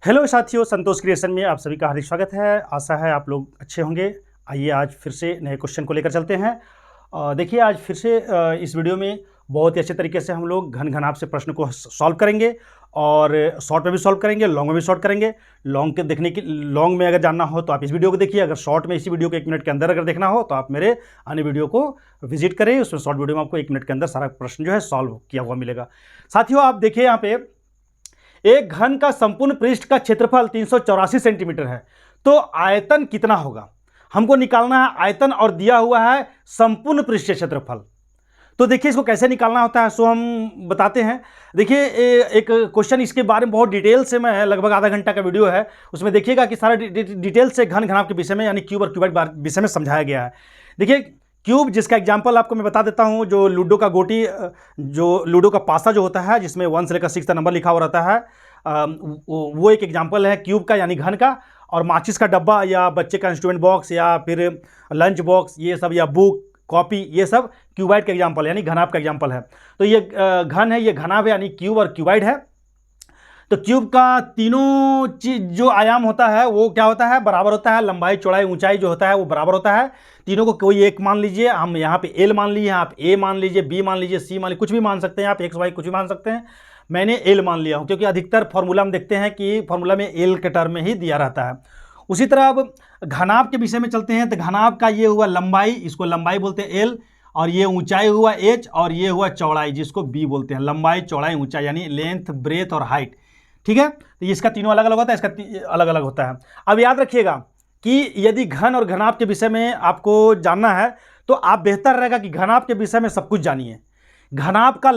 Hello साथियों, संतोष creation में आप सभी का हार्दिक स्वागत है। आशा है आप लोग अच्छे होंगे। आइए आज फिर से नए क्वेश्चन को लेकर चलते हैं। देखिए आज फिर से इस वीडियो में बहुत ही अच्छे तरीके से हम लोग घन घनाभ से प्रश्न को सॉल्व करेंगे और शॉर्ट में भी सॉल्व करेंगे, लॉन्ग में भी सॉल्व करेंगे। लॉन्ग के देखने की लॉन्ग में अगर जानना हो तो आप इस वीडियो को देखिए, अगर शॉर्ट में इसी वीडियो को 1 मिनट के अंदर अगर देखना हो तो आप मेरे अन्य वीडियो को विजिट करें। उसमें शॉर्ट वीडियो में आपको 1 मिनट के अंदर सारा प्रश्न जो है सॉल्व किया हुआ मिलेगा। साथियों आप देखिए यहाँ पे एक घन का संपूर्ण पृष्ठ का क्षेत्रफल 384 सेंटीमीटर है, तो आयतन कितना होगा हमको निकालना है। आयतन और दिया हुआ है संपूर्ण पृष्ठ क्षेत्रफल। तो देखिए इसको कैसे निकालना होता है सो हम बताते हैं। देखिए एक क्वेश्चन इसके बारे में बहुत डिटेल से मैं लगभग आधा घंटा का वीडियो है, उसमें देखिएगा कि सारा डिटेल से घन घनाभ के विषय में यानी क्यूब और क्यूबाइड विषय में समझाया गया है। देखिए क्यूब जिसका एग्जाम्पल आपको मैं बता देता हूँ, जो लूडो का गोटी, जो लूडो का पासा जो होता है जिसमें 1 से लेकर 6 तक नंबर लिखा हुआ रहता है, वो एक एग्जाम्पल है क्यूब का यानी घन का। और माचिस का डब्बा या बच्चे का इंस्ट्रूमेंट बॉक्स या फिर लंच बॉक्स ये सब या बुक कॉपी ये सब क्यूबाइड का एग्जाम्पल यानी घनाभ का एग्जाम्पल है। तो ये घन है, ये घनाभ है यानी क्यूब और क्यूबाइड है। तो क्यूब का तीनों चीज जो आयाम होता है वो क्या होता है, बराबर होता है। लंबाई चौड़ाई ऊंचाई जो होता है वो बराबर होता है। तीनों को कोई एक मान लीजिए, हम यहाँ पे एल मान लीजिए, आप ए मान लीजिए, बी मान लीजिए, सी मान लीजिए, कुछ भी मान सकते हैं आप, एक्स वाई कुछ भी मान सकते हैं। मैंने एल मान लिया हूँ क्योंकि अधिकतर फॉर्मूला में देखते हैं कि फॉर्मूला में एल के टर्म में ही दिया रहता है। उसी तरह अब घनाभ के विषय में चलते हैं। तो घनाभ का ये हुआ लंबाई, इसको लंबाई बोलते हैं एल, और ये ऊंचाई हुआ एच, और ये हुआ चौड़ाई जिसको बी बोलते हैं। लंबाई चौड़ाई ऊंचाई यानी लेंथ ब्रेथ और हाइट, ठीक है। तो इसका तीनों अलग अलग होता है, इसका अलग अलग होता है। अब याद रखिएगा कि यदि घन और घनाभ के विषय में आपको जानना है तो आप बेहतर रहेगा कि घनाभ के विषय में सब कुछ जानिए। घनाभ का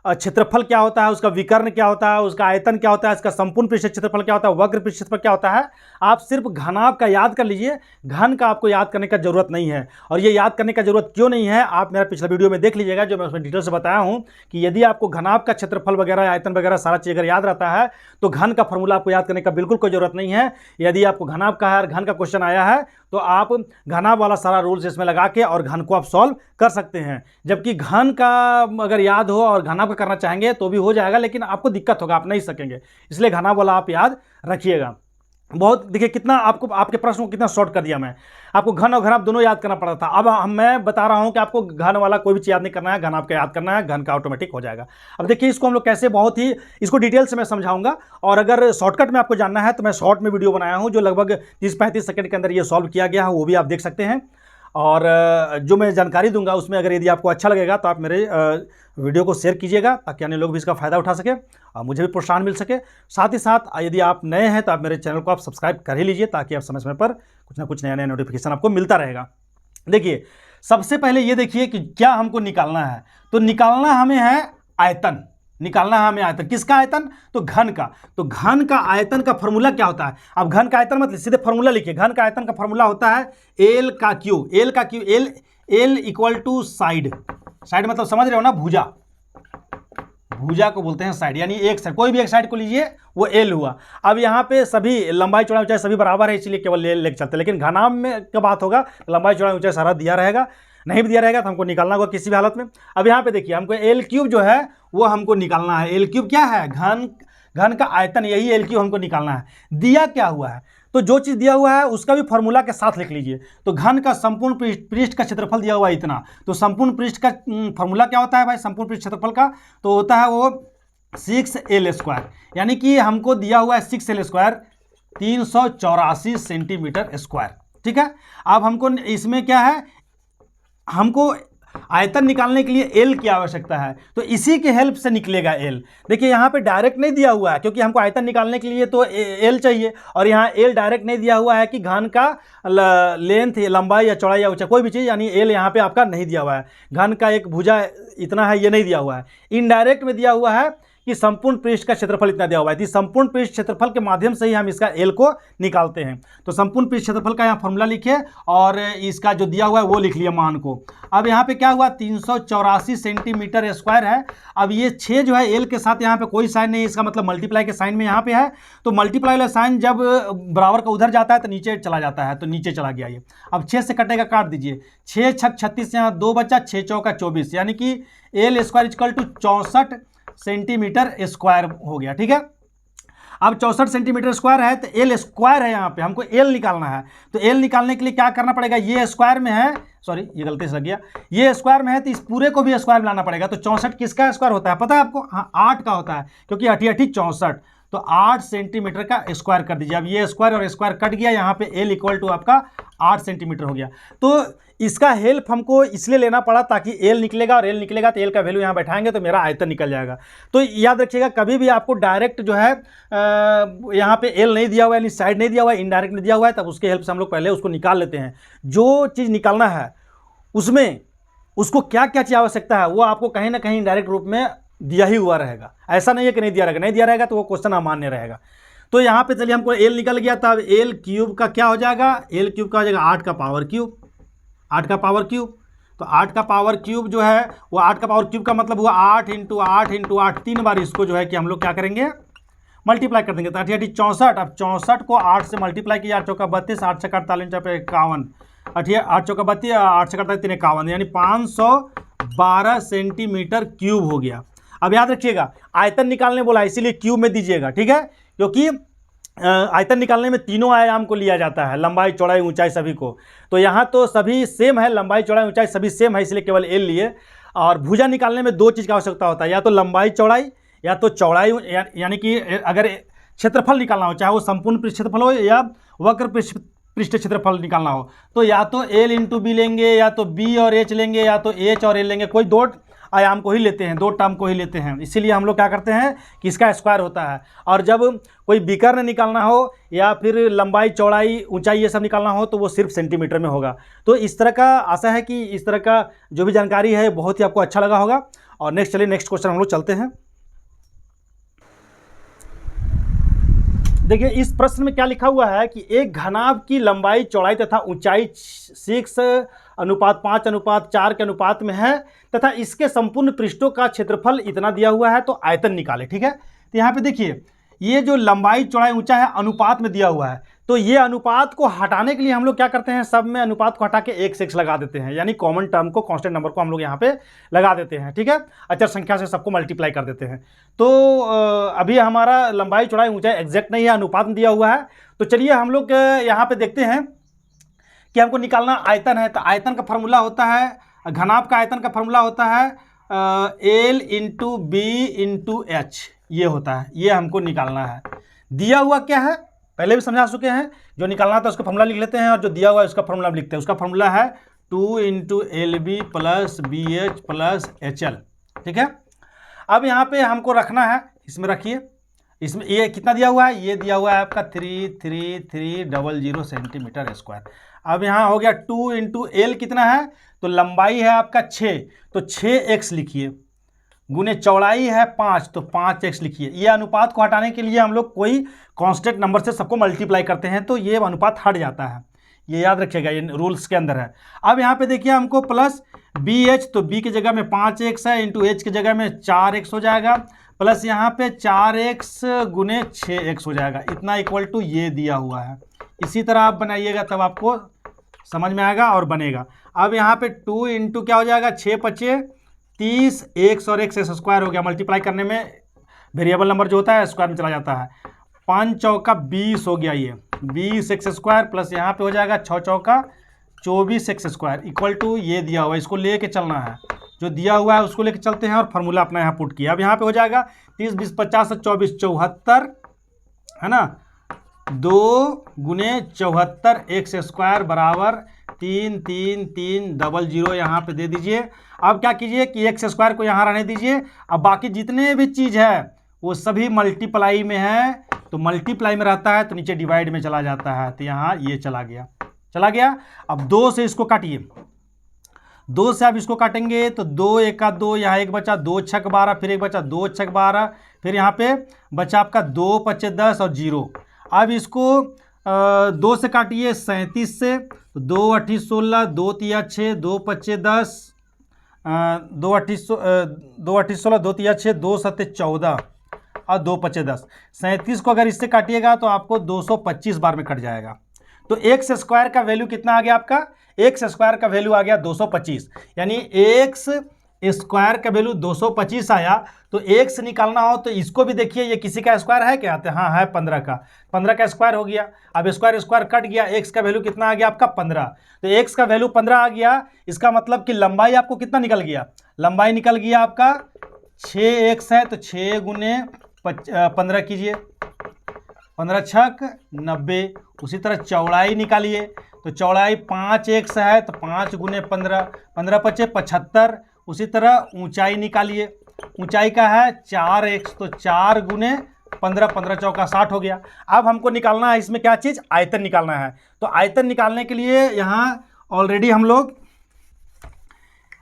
क्षेत्रफल क्या होता है, उसका विकर्ण क्या होता है, उसका आयतन क्या होता है, इसका संपूर्ण पृष्ठ क्षेत्रफल क्या होता है, वक्र पृष्ठ क्षेत्रफल क्या होता है। आप सिर्फ घनाभ का याद कर लीजिए, घन का आपको याद करने का जरूरत नहीं है। और ये याद करने का जरूरत क्यों नहीं है, आप मेरा पिछला वीडियो में देख लीजिएगा, जो मैं उसमें डिटेल से बताया हूं कि यदि आपको घनाभ का क्षेत्रफल वगैरह आयतन वगैरह सारा चीज अगर याद रहता है तो घन का फॉर्मूला आपको याद करने का बिल्कुल कोई जरूरत नहीं है। यदि आपको घनाभ का है और घन का क्वेश्चन आया है तो आप घनाभ वाला सारा रूल्स इसमें लगा के और घन को आप सॉल्व कर सकते हैं। जबकि घन का अगर याद हो और घनाभ का करना चाहेंगे तो भी हो जाएगा, लेकिन आपको दिक्कत होगा, आप नहीं सकेंगे। इसलिए घनाभ वाला आप याद रखिएगा। बहुत देखिए कितना आपको आपके प्रश्न को कितना शॉर्ट कर दिया मैं। आपको घन और घनाभ दोनों याद करना पड़ा था। अब मैं बता रहा हूं कि आपको घन वाला कोई भी चीज याद नहीं करना है, घनाभ का याद करना है, घन का ऑटोमेटिक हो जाएगा। अब देखिए इसको हम लोग कैसे, बहुत ही इसको डिटेल से मैं समझाऊंगा। और अगर शॉर्टकट में आपको जानना है तो मैं शॉर्ट में वीडियो बनाया हूं जो लगभग 30-35 सेकंड के अंदर ये सॉल्व किया गया है, वो भी आप देख सकते हैं। और जो मैं जानकारी दूंगा उसमें अगर यदि आपको अच्छा लगेगा तो आप मेरे वीडियो को शेयर कीजिएगा ताकि अन्य लोग भी इसका फ़ायदा उठा सके और मुझे भी प्रोत्साहन मिल सके। साथ ही साथ यदि आप नए हैं तो आप मेरे चैनल को आप सब्सक्राइब कर ही लीजिए ताकि आप समय समय पर कुछ ना कुछ नया नया नोटिफिकेशन आपको मिलता रहेगा। देखिए सबसे पहले ये देखिए कि क्या हमको निकालना है। तो निकालना हमें है आयतन, निकालना है हमें आयतन। किसका आयतन, तो घन का। तो घन का आयतन का फॉर्मूला क्या होता है। अब घन का आयतन मतलब सीधे फॉर्मूला लिखिए। घन का आयतन का फॉर्मूला होता है एल का क्यू, एल का cube, L equal to side. Side मतलब समझ रहे हो ना, भुजा, भुजा को बोलते हैं साइड, यानी एक साइड, कोई भी एक साइड को लीजिए वो एल हुआ। अब यहाँ पे सभी लंबाई चौड़ाई ऊंचाई सभी बराबर है, इसलिए केवल एल लेके चलते हैं। लेकिन घनाभ में क्या बात होगा, लंबाई चौड़ाई ऊंचाई सारा दिया रहेगा, नहीं भी दिया रहेगा तो हमको निकालना होगा किसी भी हालत में। अब यहाँ पे देखिए हमको एल क्यूब जो है वो हमको निकालना है। एल क्यूब क्या है, घन का आयतन, यही एल क्यूब हमको निकालना है। दिया क्या हुआ है, तो जो चीज़ दिया हुआ है उसका भी फॉर्मूला के साथ लिख लीजिए। तो घन का संपूर्ण पृष्ठ का क्षेत्रफल दिया हुआ है इतना, तो संपूर्ण पृष्ठ का फॉर्मूला क्या होता है भाई, संपूर्ण पृष्ठ क्षेत्रफल का तो होता है वो 6l², यानी कि हमको दिया हुआ है 6l², 384 सेंटीमीटर स्क्वायर, ठीक है। अब हमको इसमें क्या है, हमको आयतन निकालने के लिए एल की आवश्यकता है, तो इसी के हेल्प से निकलेगा एल। देखिए यहाँ पे डायरेक्ट नहीं दिया हुआ है क्योंकि हमको आयतन निकालने के लिए तो एल चाहिए, और यहाँ एल डायरेक्ट नहीं दिया हुआ है कि घन का लेंथ, लंबाई या चौड़ाई या ऊंचाई कोई भी चीज़, यानी एल यहाँ पे आपका नहीं दिया हुआ है। घन का एक भुजा इतना है, ये नहीं दिया हुआ है। इनडायरेक्ट में दिया हुआ है कि संपूर्ण पृष्ठ का क्षेत्रफल इतना दिया हुआ है। संपूर्ण पृष्ठ क्षेत्रफल के माध्यम से ही हम इसका एल को निकालते हैं। तो संपूर्ण पृष्ठ क्षेत्रफल का यहाँ फॉर्मूला लिखिए और इसका जो दिया हुआ है वो लिख लिया मान को। अब यहाँ पे क्या हुआ, 384 सेंटीमीटर स्क्वायर है। अब ये 6 जो है एल के साथ यहाँ पे कोई साइन नहीं है, इसका मतलब मल्टीप्लाई के साइन में यहाँ पे है। तो मल्टीप्लाई वाला साइन जब बराबर का उधर जाता है तो नीचे चला जाता है, तो नीचे चला गया ये। अब 6 से कटेगा, काट दीजिए, 6 छक 36, यहाँ 2 बचा, 6 चौका 24, यानी कि L square equal to 64 centimetre square हो गया, ठीक है। अब 64 सेंटीमीटर स्क्वायर है तो एल स्क्वायर है, यहाँ पे हमको एल निकालना है। तो एल निकालने के लिए क्या करना पड़ेगा, ये स्क्वायर में है, सॉरी ये गलती से लग गया, ये स्क्वायर में है तो इस पूरे को भी स्क्वायर में लाना पड़ेगा। तो 64 किसका स्क्वायर होता है पता है आपको, हाँ 8 का होता है, क्योंकि 8 8 64, तो 8 सेंटीमीटर का स्क्वायर कर दीजिए। अब ये स्क्वायर और स्क्वायर कट गया, यहाँ पे एल इक्वल टू आपका 8 सेंटीमीटर हो गया। तो इसका हेल्प हमको इसलिए लेना पड़ा ताकि एल निकलेगा, और एल निकलेगा तो एल का वैल्यू यहाँ बैठाएंगे तो मेरा आयतन निकल जाएगा। तो याद रखिएगा कभी भी आपको डायरेक्ट जो है यहाँ पे एल नहीं दिया हुआ है, यानी साइड नहीं दिया हुआ है, इनडायरेक्ट नहीं दिया हुआ है, तब उसके हेल्प से हम लोग पहले उसको निकाल लेते हैं। जो चीज़ निकालना है उसमें उसको क्या क्या चीज़ आवश्यकता है वो आपको कहीं ना कहीं इनडायरेक्ट रूप में दिया ही हुआ रहेगा। ऐसा नहीं है कि नहीं दिया रहेगा, नहीं दिया रहेगा तो वो क्वेश्चन अमान्य रहेगा। तो यहाँ पे चलिए हमको एल निकल गया, तब एल क्यूब का क्या हो जाएगा, एल क्यूब का हो जाएगा 8 का पावर क्यूब, 8 का पावर क्यूब। तो 8 का पावर क्यूब जो है वो 8 का पावर क्यूब का मतलब हुआ 8 इंटू 8 इंटू 8, 3 बार इसको जो है कि हम लोग क्या करेंगे मल्टीप्लाई कर देंगे। तो 8 8 64, अब 64 को 8 से मल्टीप्लाई किया, 8 चौका 32, 8 छक्का 48, 51, 8 चौका 32, 8 छक्का 48, 51, यानी 512 सेंटीमीटर क्यूब हो गया। अब याद रखिएगा आयतन निकालने बोला इसीलिए क्यूब में दीजिएगा, ठीक है, क्योंकि आयतन निकालने में तीनों आयाम को लिया जाता है, लंबाई चौड़ाई ऊंचाई सभी को। तो यहाँ तो सभी सेम है, लंबाई चौड़ाई ऊंचाई सभी सेम है, इसलिए केवल एल लिए। और भुजा निकालने में दो चीज़ की आवश्यकता होता है, या तो लंबाई चौड़ाई या तो चौड़ाई, यानी कि अगर क्षेत्रफल निकालना हो, चाहे वो संपूर्ण पृष्ठ क्षेत्रफल हो या वक्र पृष्ठ क्षेत्रफल निकालना हो, तो या तो एल इंटू बी लेंगे, या तो बी और एच लेंगे, या तो एच और एल लेंगे। कोई दो आयाम को ही लेते हैं, दो टर्म को ही लेते हैं। इसीलिए हम लोग क्या करते हैं कि इसका स्क्वायर होता है। और जब कोई विकर्ण निकालना हो या फिर लंबाई चौड़ाई ऊंचाई ये सब निकालना हो तो वो सिर्फ सेंटीमीटर में होगा। तो इस तरह का आशा है कि इस तरह का जो भी जानकारी है बहुत ही आपको अच्छा लगा होगा। और नेक्स्ट क्वेश्चन हम लोग चलते हैं। देखिए इस प्रश्न में क्या लिखा हुआ है कि एक घनाभ की लंबाई चौड़ाई तथा ऊंचाई 6:5:4 के अनुपात में है तथा इसके संपूर्ण पृष्ठों का क्षेत्रफल इतना दिया हुआ है, तो आयतन निकाले। ठीक है, तो यहाँ पे देखिए ये जो लंबाई चौड़ाई ऊंचाई है अनुपात में दिया हुआ है, तो ये अनुपात को हटाने के लिए हम लोग क्या करते हैं, सब में अनुपात को हटा के एक से एक लगा देते हैं, यानी कॉमन टर्म को, कांस्टेंट नंबर को हम लोग यहाँ पे लगा देते हैं। ठीक है, अचर संख्या से सबको मल्टीप्लाई कर देते हैं। तो अभी हमारा लंबाई चौड़ाई ऊंचाई एग्जैक्ट नहीं है, अनुपात में दिया हुआ है। तो चलिए हम लोग यहाँ पे देखते हैं कि हमको निकालना आयतन है। तो आयतन का फॉर्मूला होता है, घनाभ का आयतन का फॉर्मूला होता है L into B into H, ये होता है, ये हमको निकालना है। दिया हुआ क्या है पहले भी समझा चुके हैं, जो निकालना था उसका फॉर्मूला लिख लेते हैं, और जो दिया हुआ है उसका फॉर्मूला लिखते हैं। उसका फॉर्मूला है 2 into L B plus B H plus H L. ठीक है, अब यहाँ पे हमको रखना है, इसमें रखिए, इसमें ये कितना दिया हुआ है, ये दिया हुआ है आपका 33300 सेंटीमीटर स्क्वायर। अब यहाँ हो गया 2 इंटू एल कितना है, तो लंबाई है आपका 6, तो 6x लिखिए, गुने चौड़ाई है 5, तो 5x लिखिए। ये अनुपात को हटाने के लिए हम लोग कोई कांस्टेंट नंबर से सबको मल्टीप्लाई करते हैं, तो ये अनुपात हट जाता है, ये याद रखिएगा, ये रूल्स के अंदर है। अब यहाँ पे देखिए हमको प्लस बी एच, तो बी की जगह में 5x है, इंटू एच की जगह में 4x हो जाएगा, प्लस यहाँ पे 4x गुने 6x हो जाएगा, इतना इक्वल टू ये दिया हुआ है। इसी तरह आप बनाइएगा तब आपको समझ में आएगा और बनेगा। अब यहाँ पे 2 इंटू क्या हो जाएगा, 6 5 30, x और x स्क्वायर हो गया, मल्टीप्लाई करने में वेरिएबल नंबर जो होता है स्क्वायर में चला जाता है। 5 चौका 20 हो गया, ये 20x स्क्वायर प्लस यहाँ पे हो जाएगा 6 चौका 24x स्क्वायर इक्वल टू ये दिया हुआ है, इसको लेके चलना है, जो दिया हुआ है उसको लेके चलते हैं और फार्मूला अपना यहाँ पुट किया। अब यहाँ पे हो जाएगा 30 20 50 24 74 है ना, 2 गुने 74 x स्क्वायर बराबर 3 3 3 00 यहाँ पे दे दीजिए। अब क्या कीजिए कि x स्क्वायर को यहाँ रहने दीजिए। अब बाकी जितने भी चीज़ है वो सभी मल्टीप्लाई में है, तो मल्टीप्लाई में रहता है तो नीचे डिवाइड में चला जाता है, तो यहाँ ये चला गया। अब 2 से इसको काटिए, 2 से आप इसको काटेंगे तो 2 1 2, यहाँ 1 बचा, 2 6 12, फिर 1 बचा, 2 6 12, फिर यहाँ पे बचा आपका 2 5 10 और 0। अब इसको 2 से काटिए 37 से, तो 2 8 16, 2 3 6, 2 5 10, 2 8 16, 2 3 6, 2 7 14 और 2 5 10। 37 को अगर इससे काटिएगा तो आपको 225 बार में कट जाएगा। तो एक्स स्क्वायर का वैल्यू कितना आ गया आपका, एक्स स्क्वायर का वैल्यू आ गया 225, यानी एक्स स्क्वायर का वैल्यू 225 आया, तो x निकालना हो तो इसको भी देखिए, ये किसी का स्क्वायर है क्या? तो हाँ है, 15 का। 15 का स्क्वायर हो गया। अब स्क्वायर स्क्वायर कट गया, x का वैल्यू कितना आ गया आपका? 15। तो x का वैल्यू 15 आ गया, इसका मतलब कि लंबाई आपको कितना निकल गया? लंबाई निकल गया आपका 6x है, तो 6 गुने 15 कीजिए, 15 छक 90। उसी तरह चौड़ाई निकालिए, तो चौड़ाई 5x है, तो 5 गुने 15, 15 पचे 75। उसी तरह ऊंचाई निकालिए, ऊंचाई का है 4x, तो 4 गुने 15, 15 चौका 60 हो गया। अब हमको निकालना है इसमें क्या चीज़? आयतन निकालना है। तो आयतन निकालने के लिए यहाँ ऑलरेडी हम लोग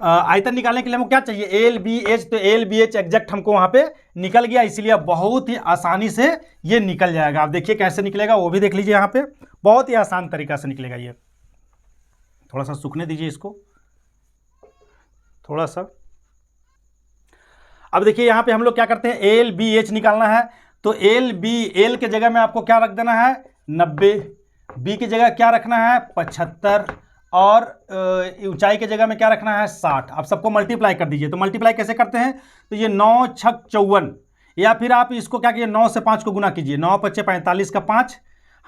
आयतन निकालने के लिए हमको क्या चाहिए? L B H. तो एल बी एच एग्जैक्ट हमको वहाँ पे निकल गया, इसीलिए बहुत ही आसानी से ये निकल जाएगा। आप देखिए कैसे निकलेगा, वो भी देख लीजिए। यहाँ पे बहुत ही आसान तरीका से निकलेगा ये। थोड़ा सा सूखने दीजिए इसको, थोड़ा सा। अब देखिए यहाँ पे हम लोग क्या करते हैं, एल बी एच निकालना है। तो एल के जगह में आपको क्या रख देना है? 90। बी की जगह क्या रखना है? 75। और ऊंचाई की जगह में क्या रखना है? 60। आप सबको मल्टीप्लाई कर दीजिए। तो मल्टीप्लाई कैसे करते हैं? तो ये 9 छक 54, या फिर आप इसको क्या कीजिए, 9 से 5 को गुना कीजिए। 9 पच्चे 45 का 5,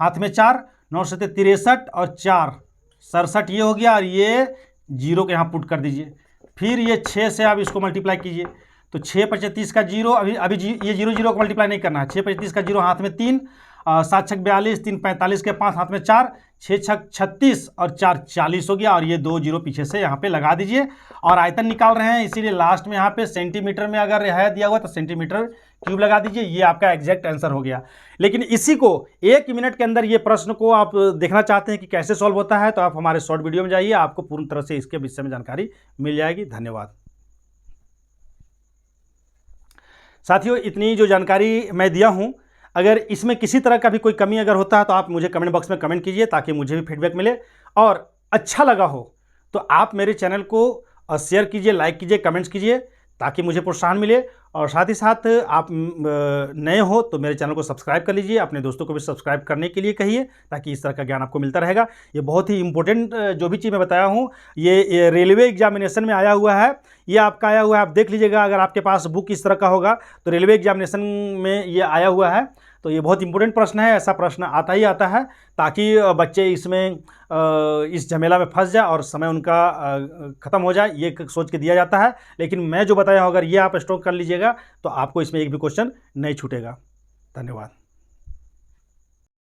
हाथ में 4, 9 से 63 और 4 67, ये हो गया। और ये जीरो के यहाँ पुट कर दीजिए। फिर ये 6 से आप इसको मल्टीप्लाई कीजिए, तो 6 पच्चे 30 का जीरो, अभी ये जीरो जीरो को मल्टीप्लाई नहीं करना है। 6 पच्चे 30 का जीरो, हाथ में 3, 7 छक 42, 3 45 के 5, हाथ में 4, 6 छक 36 और 4 40 हो गया। और ये 2 जीरो पीछे से यहाँ पे लगा दीजिए। और आयतन निकाल रहे हैं, इसीलिए लास्ट में यहाँ पे सेंटीमीटर में अगर है दिया हुआ तो सेंटीमीटर क्यूब लगा दीजिए। ये आपका एग्जैक्ट आंसर हो गया। लेकिन इसी को 1 मिनट के अंदर ये प्रश्न को आप देखना चाहते हैं कि कैसे सॉल्व होता है, तो आप हमारे शॉर्ट वीडियो में जाइए, आपको पूर्ण तरह से इसके विषय में जानकारी मिल जाएगी। धन्यवाद साथियों। इतनी जो जानकारी मैं दिया हूँ, अगर इसमें किसी तरह का भी कोई कमी अगर होता है तो आप मुझे कमेंट बॉक्स में कमेंट कीजिए, ताकि मुझे भी फीडबैक मिले। और अच्छा लगा हो तो आप मेरे चैनल को शेयर कीजिए, लाइक कीजिए, कमेंट्स कीजिए, ताकि मुझे प्रोत्साहन मिले। और साथ ही साथ आप नए हो तो मेरे चैनल को सब्सक्राइब कर लीजिए, अपने दोस्तों को भी सब्सक्राइब करने के लिए कहिए, ताकि इस तरह का ज्ञान आपको मिलता रहेगा। ये बहुत ही इंपॉर्टेंट जो भी चीज़ मैं बताया हूँ, ये रेलवे एग्जामिनेशन में आया हुआ है। ये आपका आया हुआ है, आप देख लीजिएगा। अगर आपके पास बुक इस तरह का होगा तो रेलवे एग्जामिनेशन में ये आया हुआ है। तो ये बहुत इंपॉर्टेंट प्रश्न है, ऐसा प्रश्न आता ही आता है, ताकि बच्चे इसमें इस झमेला में फंस जाए और समय उनका ख़त्म हो जाए, ये सोच के दिया जाता है। लेकिन मैं जो बताया हूँ, अगर ये आप स्टॉक कर लीजिएगा तो आपको इसमें एक भी क्वेश्चन नहीं छूटेगा। धन्यवाद।